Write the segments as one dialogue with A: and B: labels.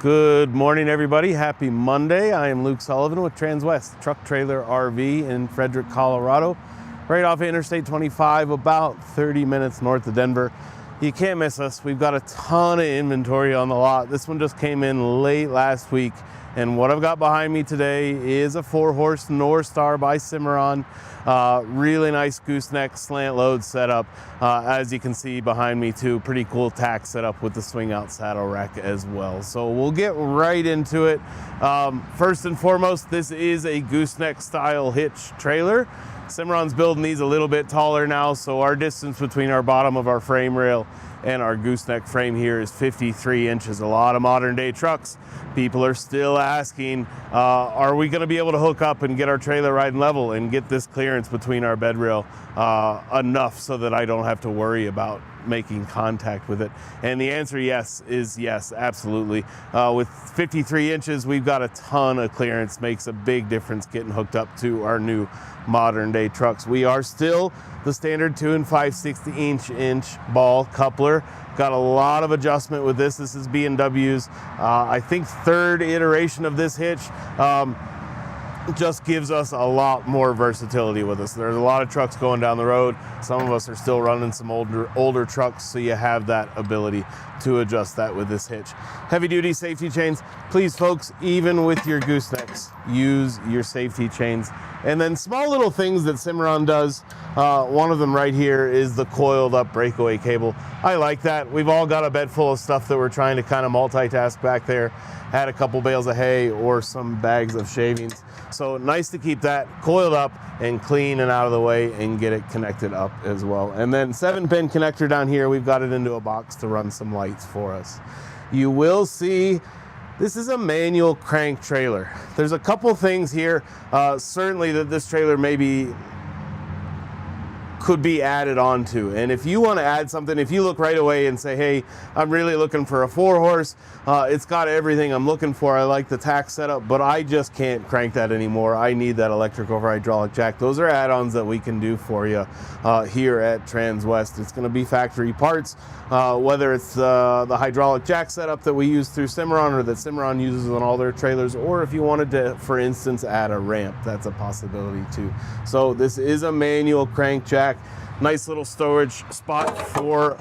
A: Good morning, everybody. Happy Monday. I am Luke Sullivan with Transwest Truck Trailer RV in Fredrick, Colorado, right off Interstate 25, about 30 minutes north of Denver. You can't miss us. We've got a ton of inventory on the lot. This one just came in late last week, and what I've got behind me today is a 4-horse Norstar by Cimarron. Really nice gooseneck slant load setup. As you can see behind me too, pretty cool tack setup with the swing out saddle rack as well. So we'll get right into it. First and foremost, this is a gooseneck style hitch trailer. Cimarron's building these a little bit taller now, so our distance between our bottom of our frame rail and our gooseneck frame here is 53 inches. A lot of modern day trucks, people are still asking, are we gonna be able to hook up and get our trailer riding level and get this clearance between our bed rail enough so that I don't have to worry about making contact with it? And the answer is yes, absolutely. With 53 inches, we've got a ton of clearance. Makes a big difference getting hooked up to our new modern day trucks. We are still the standard 2 5/60 inch ball coupler. Got a lot of adjustment with this. This is B&W's, I think, third iteration of this hitch. Just gives us a lot more versatility with us. There's a lot of trucks going down the road. Some of us are still running some older trucks, so you have that ability to adjust that with this hitch. Heavy duty safety chains. Please folks, even with your goosenecks, use your safety chains. And then small little things that Cimarron does. One of them right here is the coiled up breakaway cable. I like that. We've all got a bed full of stuff that we're trying to kind of multitask back there. Had a couple bales of hay or some bags of shavings. So nice to keep that coiled up and clean and out of the way and get it connected up as well. And then 7-pin connector down here, we've got it into a box to run some lights for us. You will see this is a manual crank trailer. There's a couple things here, certainly that this trailer could be added onto. And if you want to add something, if you look right away and say, hey, I'm really looking for a 4-horse, it's got everything I'm looking for, I like the tack setup, but I just can't crank that anymore, I need that electric over hydraulic jack. Those are add-ons that we can do for you here at Transwest. It's going to be factory parts, whether it's the hydraulic jack setup that we use through Cimarron or that Cimarron uses on all their trailers, or if you wanted to, for instance, add a ramp, that's a possibility too. So this is a manual crank jack. Nice little storage spot for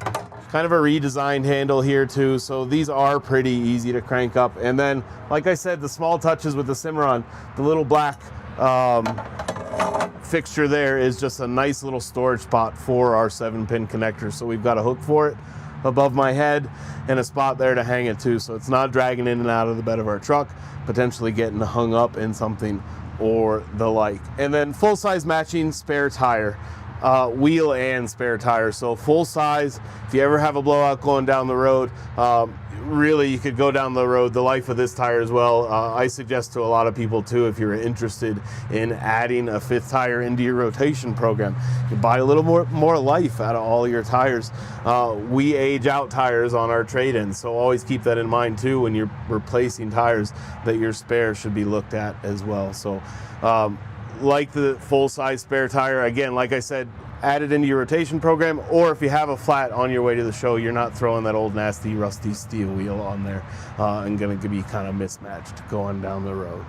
A: kind of a redesigned handle here too. So these are pretty easy to crank up. And then, like I said, the small touches with the Cimarron, the little black fixture there is just a nice little storage spot for our 7-pin connector. So we've got a hook for it above my head and a spot there to hang it too. So it's not dragging in and out of the bed of our truck, potentially getting hung up in something or the like. And then full-size matching spare tire. Wheel and spare tire. So full size, if you ever have a blowout going down the road, really you could go down the road the life of this tire as well. I suggest to a lot of people too, if you're interested in adding a 5th tire into your rotation program, you buy a little more life out of all your tires. We age out tires on our trade-ins, so always keep that in mind too when you're replacing tires, that your spare should be looked at as well. So like the full-size spare tire, again, like I said, add it into your rotation program, or if you have a flat on your way to the show, you're not throwing that old nasty rusty steel wheel on there and gonna be kind of mismatched going down the road.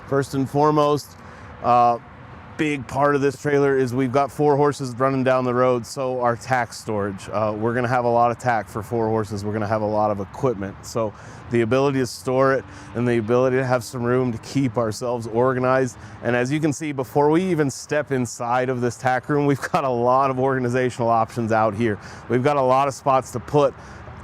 A: First and foremost, big part of this trailer is we've got 4 horses running down the road, so our tack storage. We're gonna have a lot of tack for 4 horses. We're gonna have a lot of equipment. So the ability to store it and the ability to have some room to keep ourselves organized. And as you can see, before we even step inside of this tack room, we've got a lot of organizational options out here. We've got a lot of spots to put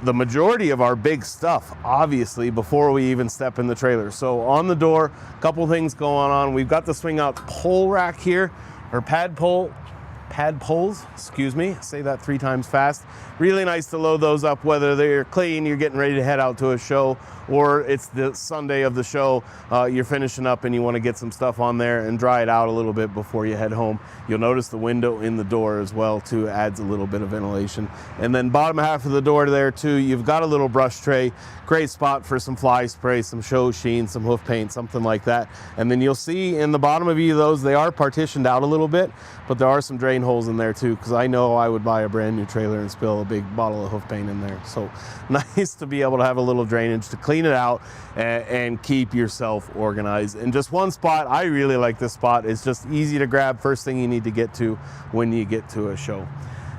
A: the majority of our big stuff, obviously, before we even step in the trailer. So on the door, a couple things going on. We've got the swing out pole rack here, or pad poles, excuse me, say that 3 times fast. Really nice to load those up, whether they're clean, you're getting ready to head out to a show, or it's the Sunday of the show, you're finishing up and you want to get some stuff on there and dry it out a little bit before you head home. You'll notice the window in the door as well too, adds a little bit of ventilation. And then bottom half of the door there too, you've got a little brush tray, great spot for some fly spray, some show sheen, some hoof paint, something like that. And then you'll see in the bottom of each of those, they are partitioned out a little bit, but there are some drain paint holes in there too, because I know I would buy a brand new trailer and spill a big bottle of hoof paint in there. So nice to be able to have a little drainage to clean it out and keep yourself organized. And just one spot, I really like this spot. It's just easy to grab, first thing you need to get to when you get to a show.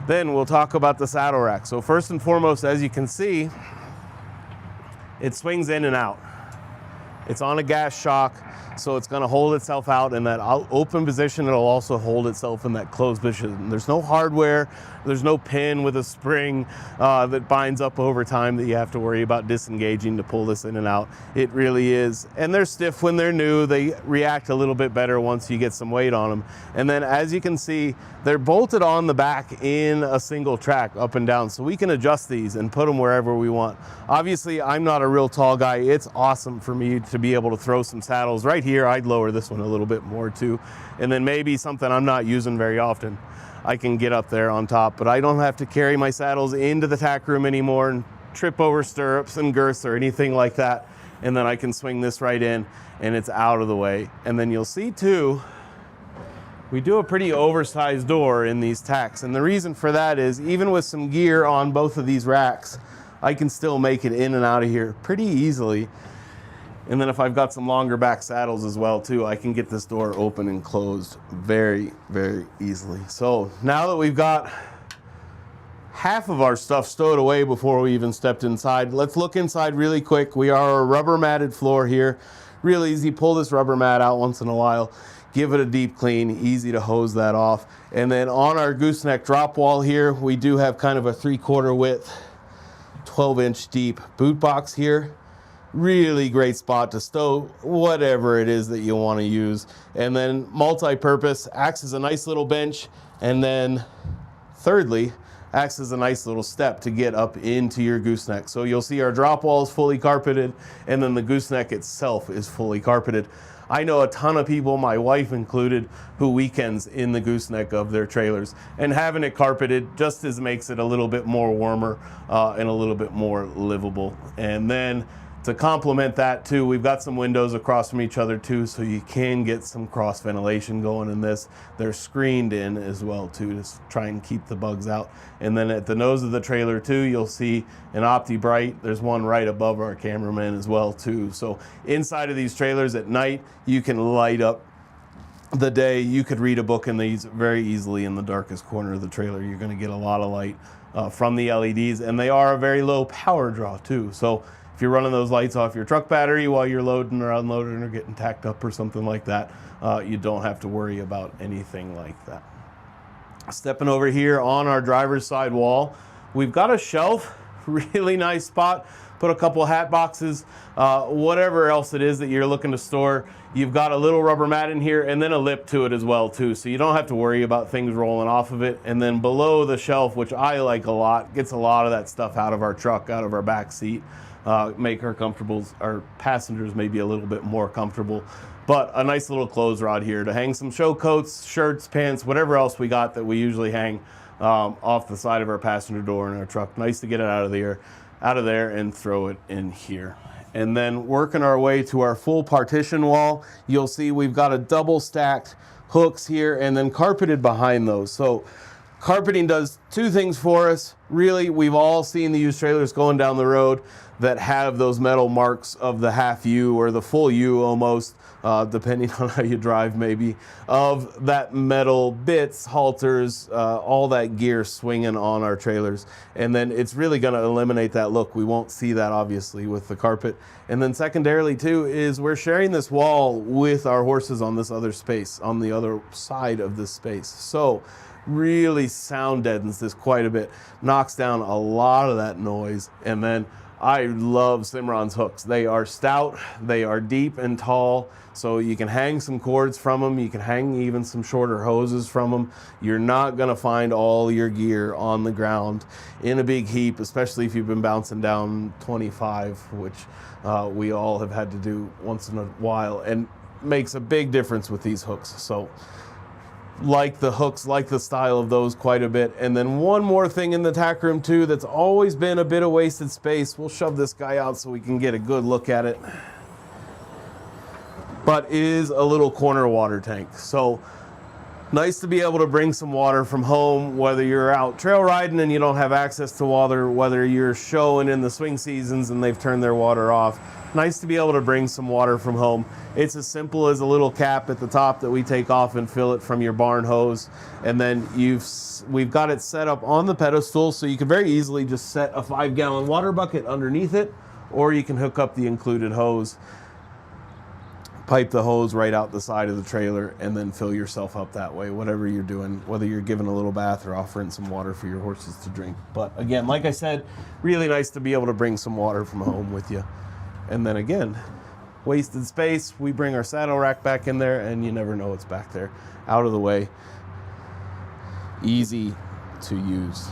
A: Then we'll talk about the saddle rack. So first and foremost, as you can see, it swings in and out. It's on a gas shock, so it's going to hold itself out in that open position. It'll also hold itself in that closed position. There's no hardware, there's no pin with a spring that binds up over time that you have to worry about disengaging to pull this in and out. It really is. And they're stiff when they're new. They react a little bit better once you get some weight on them. And then as you can see, they're bolted on the back in a single track up and down, so we can adjust these and put them wherever we want. Obviously, I'm not a real tall guy. It's awesome for me to be able to throw some saddles right here. I'd lower this one a little bit more too. And then maybe something I'm not using very often, I can get up there on top, but I don't have to carry my saddles into the tack room anymore and trip over stirrups and girths or anything like that. And then I can swing this right in and it's out of the way. And then you'll see too, we do a pretty oversized door in these tacks. And the reason for that is even with some gear on both of these racks, I can still make it in and out of here pretty easily. And then if I've got some longer back saddles as well too, I can get this door open and closed very, very easily. So now that we've got half of our stuff stowed away before we even stepped inside, let's look inside really quick. We are a rubber matted floor here. Real easy, pull this rubber mat out once in a while, give it a deep clean, easy to hose that off. And then on our gooseneck drop wall here, we do have kind of a 3/4 width, 12-inch deep boot box here. Really great spot to stow whatever it is that you want to use. And then multi-purpose, acts as a nice little bench, and then thirdly, acts as a nice little step to get up into your gooseneck. So you'll see our drop wall is fully carpeted, and then the gooseneck itself is fully carpeted. I know a ton of people, my wife included, who weekends in the gooseneck of their trailers, and having it carpeted just makes it a little bit more warmer and a little bit more livable. And then to complement that too, we've got some windows across from each other too, so you can get some cross ventilation going in this. They're screened in as well too, to try and keep the bugs out. And then at the nose of the trailer too, you'll see an Opti-Bright. There's one right above our cameraman as well too. So inside of these trailers at night, you can light up the day. You could read a book in these very easily in the darkest corner of the trailer. You're gonna get a lot of light from the LEDs, and they are a very low power draw too. So if you're running those lights off your truck battery while you're loading or unloading or getting tacked up or something like that, you don't have to worry about anything like that. Stepping over here on our driver's side wall, we've got a shelf, really nice spot. Put a couple hat boxes, whatever else it is that you're looking to store. You've got a little rubber mat in here and then a lip to it as well too, so you don't have to worry about things rolling off of it. And then below the shelf, which I like a lot, gets a lot of that stuff out of our truck, out of our back seat. Make our passengers maybe a little bit more comfortable. But a nice little clothes rod here to hang some show coats, shirts, pants, whatever else we got that we usually hang off the side of our passenger door in our truck. Nice to get it out of there and throw it in here. And then working our way to our full partition wall, you'll see we've got a double stacked hooks here and then carpeted behind those. So carpeting does two things for us. Really, we've all seen the used trailers going down the road that have those metal marks of the half U or the full U almost, depending on how you drive maybe, of that metal bits, halters, all that gear swinging on our trailers. And then it's really going to eliminate that look. We won't see that obviously with the carpet. And then secondarily too is we're sharing this wall with our horses on this other space, on the other side of this space. So really sound deadens this quite a bit, knocks down a lot of that noise. And then I love Cimarron's hooks. They are stout, they are deep and tall, so you can hang some cords from them, you can hang even some shorter hoses from them. You're not gonna find all your gear on the ground in a big heap, especially if you've been bouncing down 25, which we all have had to do once in a while, and makes a big difference with these hooks. So like the hooks, like the style of those quite a bit. And then one more thing in the tack room too that's always been a bit of wasted space. We'll shove this guy out so we can get a good look at it. But is a little corner water tank. So Nice to be able to bring some water from home, whether you're out trail riding and you don't have access to water, whether you're showing in the swing seasons and they've turned their water off. Nice to be able to bring some water from home. It's as simple as a little cap at the top that we take off and fill it from your barn hose. And then we've got it set up on the pedestal, so you can very easily just set a 5-gallon water bucket underneath it, or you can hook up the included hose, pipe the hose right out the side of the trailer, and then fill yourself up that way, whatever you're doing, whether you're giving a little bath or offering some water for your horses to drink. But again, like I said, really nice to be able to bring some water from home with you. And then again, wasted space, we bring our saddle rack back in there and you never know what's back there. Out of the way, easy to use.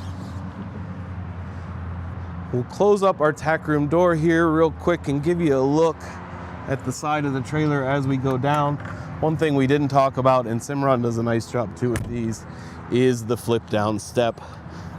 A: We'll close up our tack room door here real quick and give you a look at the side of the trailer as we go down. One thing we didn't talk about, and Cimarron does a nice job too with these, is the flip down step.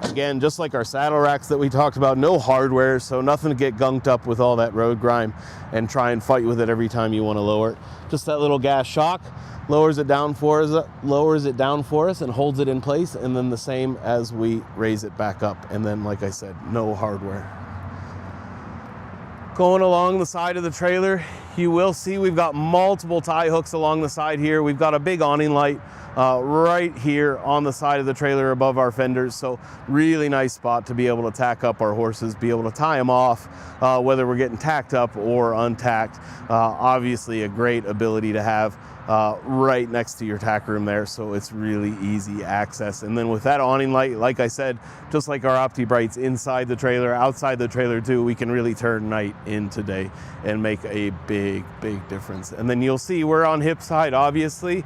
A: Again, just like our saddle racks that we talked about, no hardware, so nothing to get gunked up with all that road grime and try and fight with it every time you want to lower it. Just that little gas shock lowers it down for us and holds it in place, and then the same as we raise it back up. And then, like I said, no hardware. Going along the side of the trailer, you will see we've got multiple tie hooks along the side here. We've got a big awning light right here on the side of the trailer above our fenders. So really nice spot to be able to tack up our horses, be able to tie them off, whether we're getting tacked up or untacked. Obviously a great ability to have right next to your tack room there, so it's really easy access. And then with that awning light, like I said, just like our Opti Brights inside the trailer, outside the trailer too, we can really turn night into day and make a big difference. And then you'll see we're on hip side, obviously.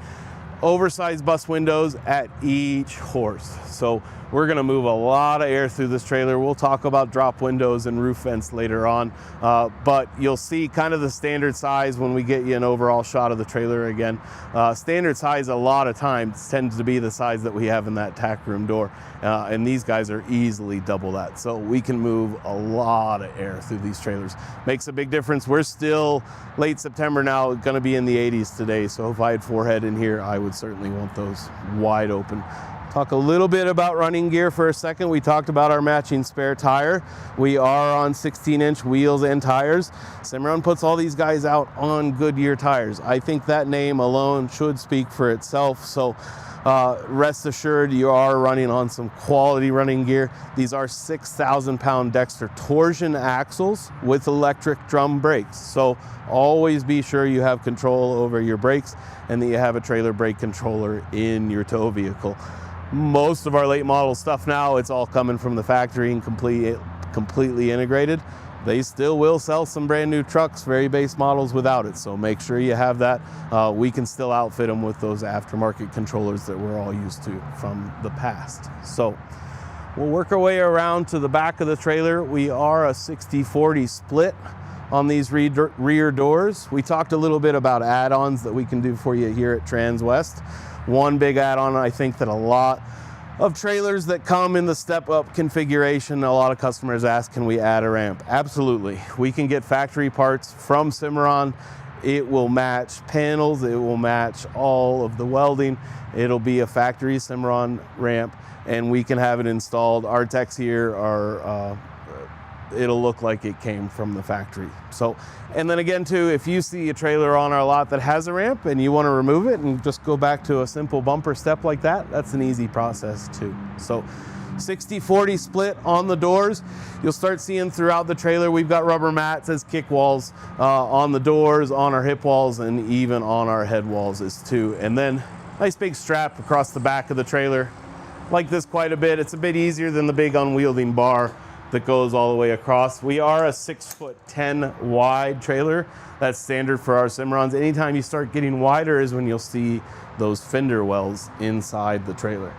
A: Oversized bus windows at each horse. So we're gonna move a lot of air through this trailer. We'll talk about drop windows and roof vents later on, but you'll see kind of the standard size when we get you an overall shot of the trailer again. Standard size a lot of times tends to be the size that we have in that tack room door, and these guys are easily double that. So we can move a lot of air through these trailers. Makes a big difference. We're still late September now, gonna be in the 80s today, so if I had forehead in here, I would certainly want those wide open. Talk a little bit about running gear for a second. We talked about our matching spare tire. We are on 16-inch wheels and tires. Cimarron puts all these guys out on Goodyear tires. I think that name alone should speak for itself. So rest assured you are running on some quality running gear. These are 6,000-pound Dexter torsion axles with electric drum brakes. So always be sure you have control over your brakes and that you have a trailer brake controller in your tow vehicle. Most of our late model stuff now, it's all coming from the factory and completely integrated. They still will sell some brand new trucks, very base models without it. So make sure you have that. We can still outfit them with those aftermarket controllers that we're all used to from the past. So we'll work our way around to the back of the trailer. We are a 60-40 split on these rear doors. We talked a little bit about add-ons that we can do for you here at Transwest. One big add-on, I think that a lot of trailers that come in the step-up configuration, a lot of customers ask, can we add a ramp? Absolutely. We can get factory parts from Cimarron. It will match panels, it will match all of the welding. It'll be a factory Cimarron ramp, and we can have it installed. Our techs here are it'll look like it came from the factory. So, and then again too, if you see a trailer on our lot that has a ramp and you want to remove it and just go back to a simple bumper step like that, that's an easy process too. So 60-40 split on the doors. You'll start seeing throughout the trailer, we've got rubber mats as kick walls on the doors, on our hip walls, and even on our head walls as too. And then nice big strap across the back of the trailer. Like this quite a bit. It's a bit easier than the big unwielding bar that goes all the way across. We are a 6'10" wide trailer. That's standard for our Cimarrons. Anytime you start getting wider is when you'll see those fender wells inside the trailer.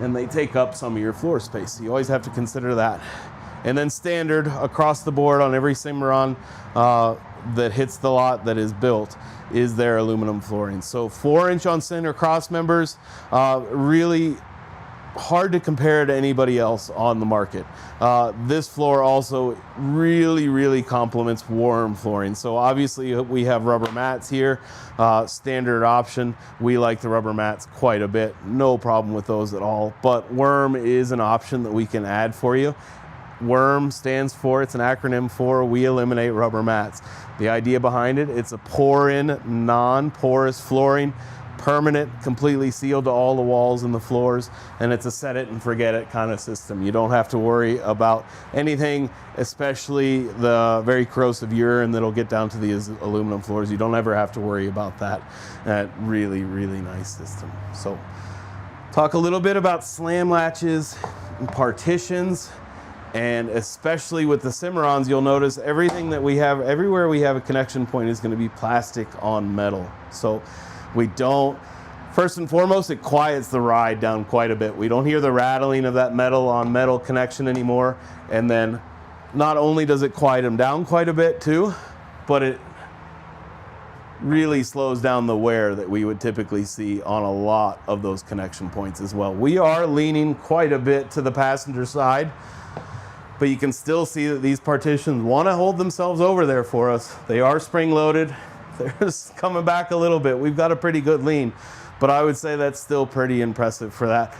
A: And they take up some of your floor space. So you always have to consider that. And then standard across the board on every Cimarron that hits the lot that is built is their aluminum flooring. So 4-inch on center cross members, really hard to compare to anybody else on the market. This floor also really complements warm flooring. So obviously we have rubber mats here, standard option. We like the rubber mats quite a bit, no problem with those at all. But worm is an option that we can add for you. WORM stands for, it's an acronym for We Eliminate Rubber Mats. The idea behind it, it's a pour-in, non-porous flooring, permanent, completely sealed to all the walls and the floors, and it's a set it and forget it kind of system. You don't have to worry about anything, especially the very corrosive urine that'll get down to the aluminum floors. You don't ever have to worry about that. That really nice system. So, talk a little bit about slam latches and partitions. And especially with the Cimarrons, you'll notice everything that we have, everywhere we have a connection point is going to be plastic on metal. So we don't, first and foremost, it quiets the ride down quite a bit. We don't hear the rattling of that metal on metal connection anymore. And then not only does it quiet them down quite a bit too, but it really slows down the wear that we would typically see on a lot of those connection points as well. We are leaning quite a bit to the passenger side, but you can still see that these partitions want to hold themselves over there for us. They are spring loaded. They're just coming back a little bit. We've got a pretty good lean, but I would say that's still pretty impressive for that.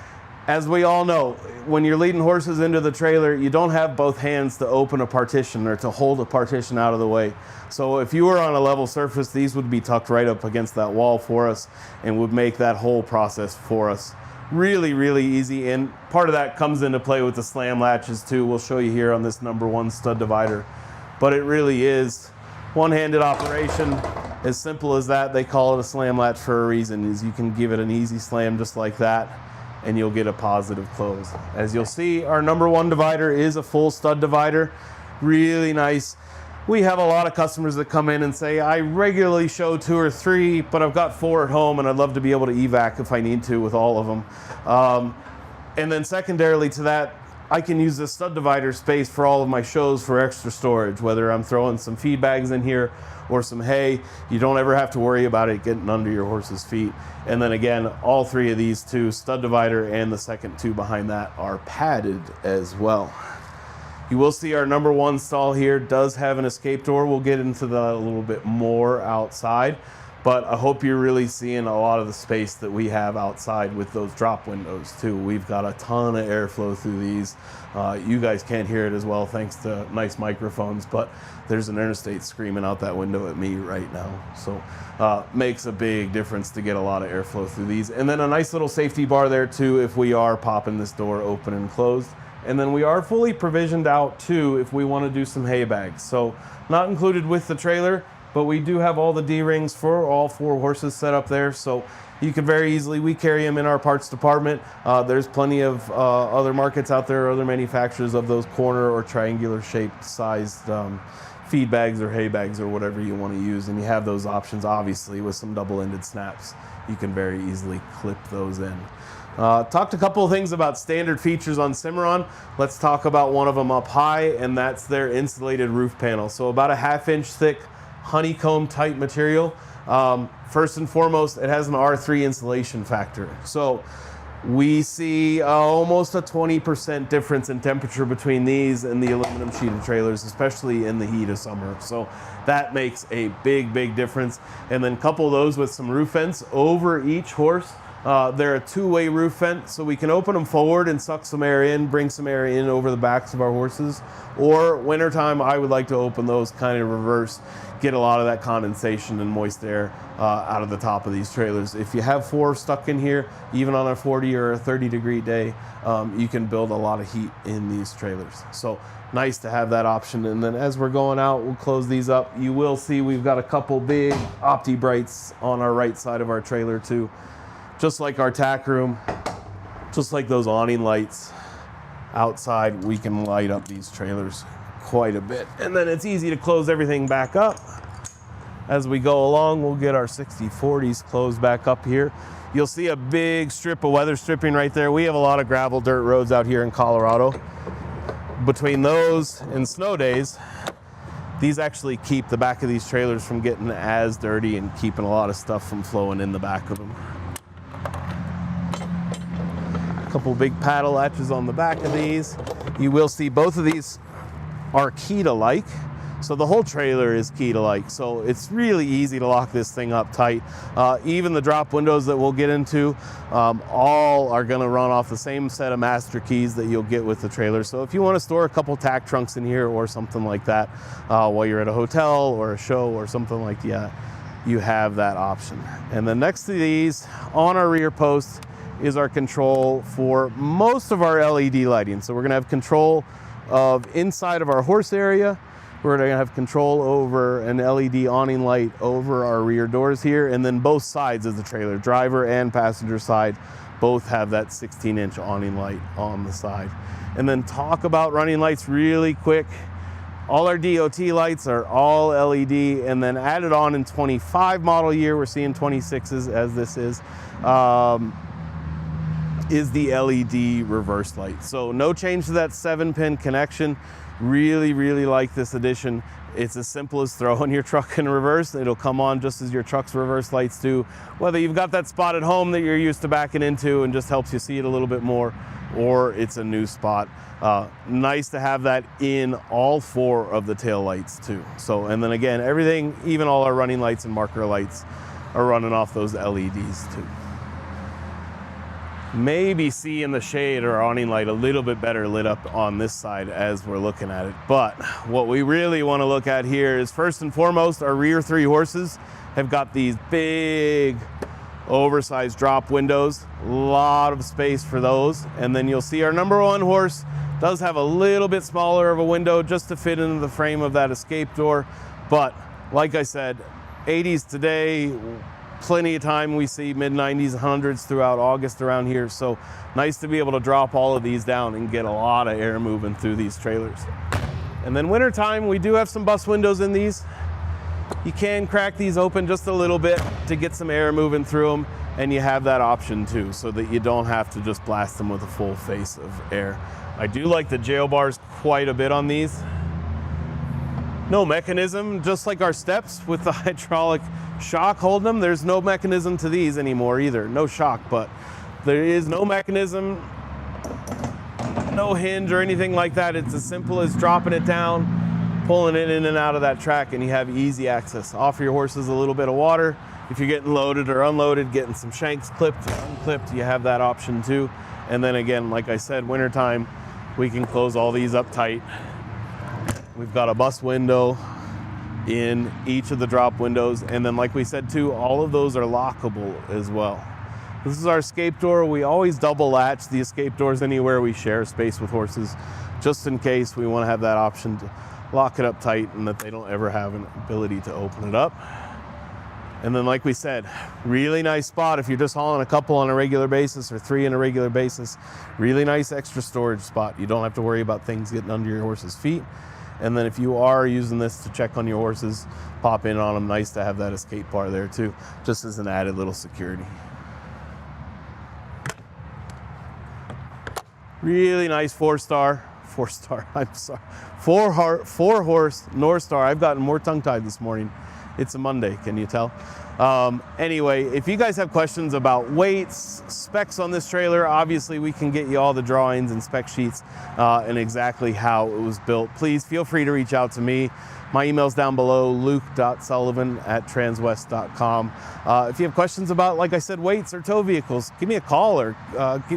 A: As we all know, when you're leading horses into the trailer, you don't have both hands to open a partition or to hold a partition out of the way. So if you were on a level surface, these would be tucked right up against that wall for us and would make that whole process for us really easy. And part of that comes into play with the slam latches too. We'll show you here on this #1 stud divider, but it really is one-handed operation, as simple as that. They call it a slam latch for a reason, is you can give it an easy slam just like that and you'll get a positive close. As you'll see, our #1 divider is a full stud divider, really nice. We have a lot of customers that come in and say, I regularly show 2 or 3, but I've got 4 at home and I'd love to be able to evac if I need to with all of them. And then secondarily to that, I can use this stud divider space for all of my shows for extra storage, whether I'm throwing some feed bags in here or some hay. You don't ever have to worry about it getting under your horse's feet. And then again, all 3 of these two, stud divider and the second 2 behind that, are padded as well. You will see our #1 stall here does have an escape door. We'll get into that a little bit more outside, but I hope you're really seeing a lot of the space that we have outside with those drop windows too. We've got a ton of airflow through these. You guys can't hear it as well thanks to nice microphones, but there's an interstate screaming out that window at me right now. So makes a big difference to get a lot of airflow through these. And then a nice little safety bar there too if we are popping this door open and closed. And then we are fully provisioned out too if we want to do some hay bags. So not included with the trailer, but we do have all the D-rings for all 4 horses set up there. So you can very easily, we carry them in our parts department. There's plenty of other markets out there, other manufacturers of those corner or triangular shaped sized feed bags or hay bags or whatever you want to use. And you have those options obviously with some double-ended snaps. You can very easily clip those in. Talked a couple of things about standard features on Cimarron. Let's talk about one of them up high, and that's their insulated roof panel. So about a 1/2 inch thick honeycomb type material. First and foremost, it has an R3 insulation factor. So we see almost a 20% difference in temperature between these and the aluminum sheeted trailers, especially in the heat of summer. So that makes a big difference. And then couple those with some roof vents over each horse. They're a 2-way roof vent, so we can open them forward and suck some air in, bring some air in over the backs of our horses. Or wintertime, I would like to open those kind of reverse, get a lot of that condensation and moist air out of the top of these trailers. If you have 4 stuck in here, even on a 40 or a 30-degree day, you can build a lot of heat in these trailers. So nice to have that option. And then as we're going out, we'll close these up. You will see we've got a couple big Opti Brights on our right side of our trailer too. Just like our tack room, just like those awning lights outside, we can light up these trailers quite a bit. And then it's easy to close everything back up. As we go along, we'll get our 60/40s closed back up here. You'll see a big strip of weather stripping right there. We have a lot of gravel dirt roads out here in Colorado. Between those and snow days, these actually keep the back of these trailers from getting as dirty and keeping a lot of stuff from flowing in the back of them. A couple big paddle latches on the back of these. You will see both of these are key to like. So the whole trailer is key to like. So it's really easy to lock this thing up tight. Even the drop windows that we'll get into, all are gonna run off the same set of master keys that you'll get with the trailer. So if you wanna store a couple tack trunks in here or something like that, while you're at a hotel or a show or something like that, you have that option. And then next to these, on our rear post, is our control for most of our LED lighting. So we're gonna have control of inside of our horse area. We're going to have control over an LED awning light over our rear doors here, and then both sides of the trailer, driver and passenger side, both have that 16-inch awning light on the side. And then talk about running lights really quick. All our DOT lights are all LED, and then added on in 25 model year, we're seeing 26s as this is the LED reverse light. So no change to that 7-pin connection. Really, really like this addition. It's as simple as throwing your truck in reverse. It'll come on just as your truck's reverse lights do. Whether you've got that spot at home that you're used to backing into and just helps you see it a little bit more, or it's a new spot. Nice to have that in all 4 of the tail lights too. So, and then again, everything, even all our running lights and marker lights are running off those LEDs too. Maybe see in the shade or awning light a little bit better lit up on this side as we're looking at it. But what we really want to look at here is, first and foremost, our rear 3 horses have got these big oversized drop windows, a lot of space for those. And then you'll see our number 1 horse does have a little bit smaller of a window just to fit into the frame of that escape door. But like I said, 80s today, plenty of time. We see mid-90s, 100s throughout August around here. So nice to be able to drop all of these down and get a lot of air moving through these trailers. And then wintertime, we do have some bus windows in these. You can crack these open just a little bit to get some air moving through them, and you have that option too, so that you don't have to just blast them with a full face of air. I do like the jail bars quite a bit on these. No mechanism, just like our steps with the hydraulic shock holding them. There's no mechanism to these anymore either. No shock, but there is no mechanism, no hinge or anything like that. It's as simple as dropping it down, pulling it in and out of that track, and you have easy access. Offer your horses a little bit of water. If you're getting loaded or unloaded, getting some shanks clipped or unclipped, you have that option too. And then again, like I said, wintertime, we can close all these up tight. We've got a bus window in each of the drop windows. And then like we said too, all of those are lockable as well. This is our escape door. We always double latch the escape doors anywhere we share space with horses, just in case we want to have that option to lock it up tight and that they don't ever have an ability to open it up. And then like we said, really nice spot if you're just hauling a couple on a regular basis or 3 on a regular basis. Really nice extra storage spot. You don't have to worry about things getting under your horse's feet. And then if you are using this to check on your horses, pop in on them. Nice to have that escape bar there too, just as an added little security. Really nice 4-horse Norstar. I've gotten more tongue-tied this morning. It's a Monday, can you tell? Anyway, if you guys have questions about weights, specs on this trailer, obviously we can get you all the drawings and spec sheets and exactly how it was built. Please feel free to reach out to me. My email's down below, luke.sullivan@transwest.com. If you have questions about, like I said, weights or tow vehicles, give me a call or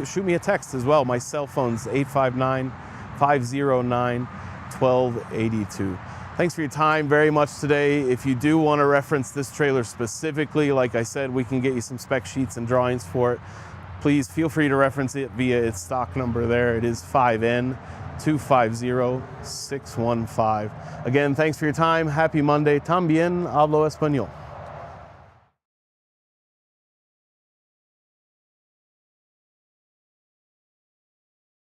A: shoot me a text as well. My cell phone's 859-509-1282. Thanks for your time very much today. If you do want to reference this trailer specifically, like I said, we can get you some spec sheets and drawings for it. Please feel free to reference it via its stock number there. It is 5N250615. Again, thanks for your time. Happy Monday. También hablo español.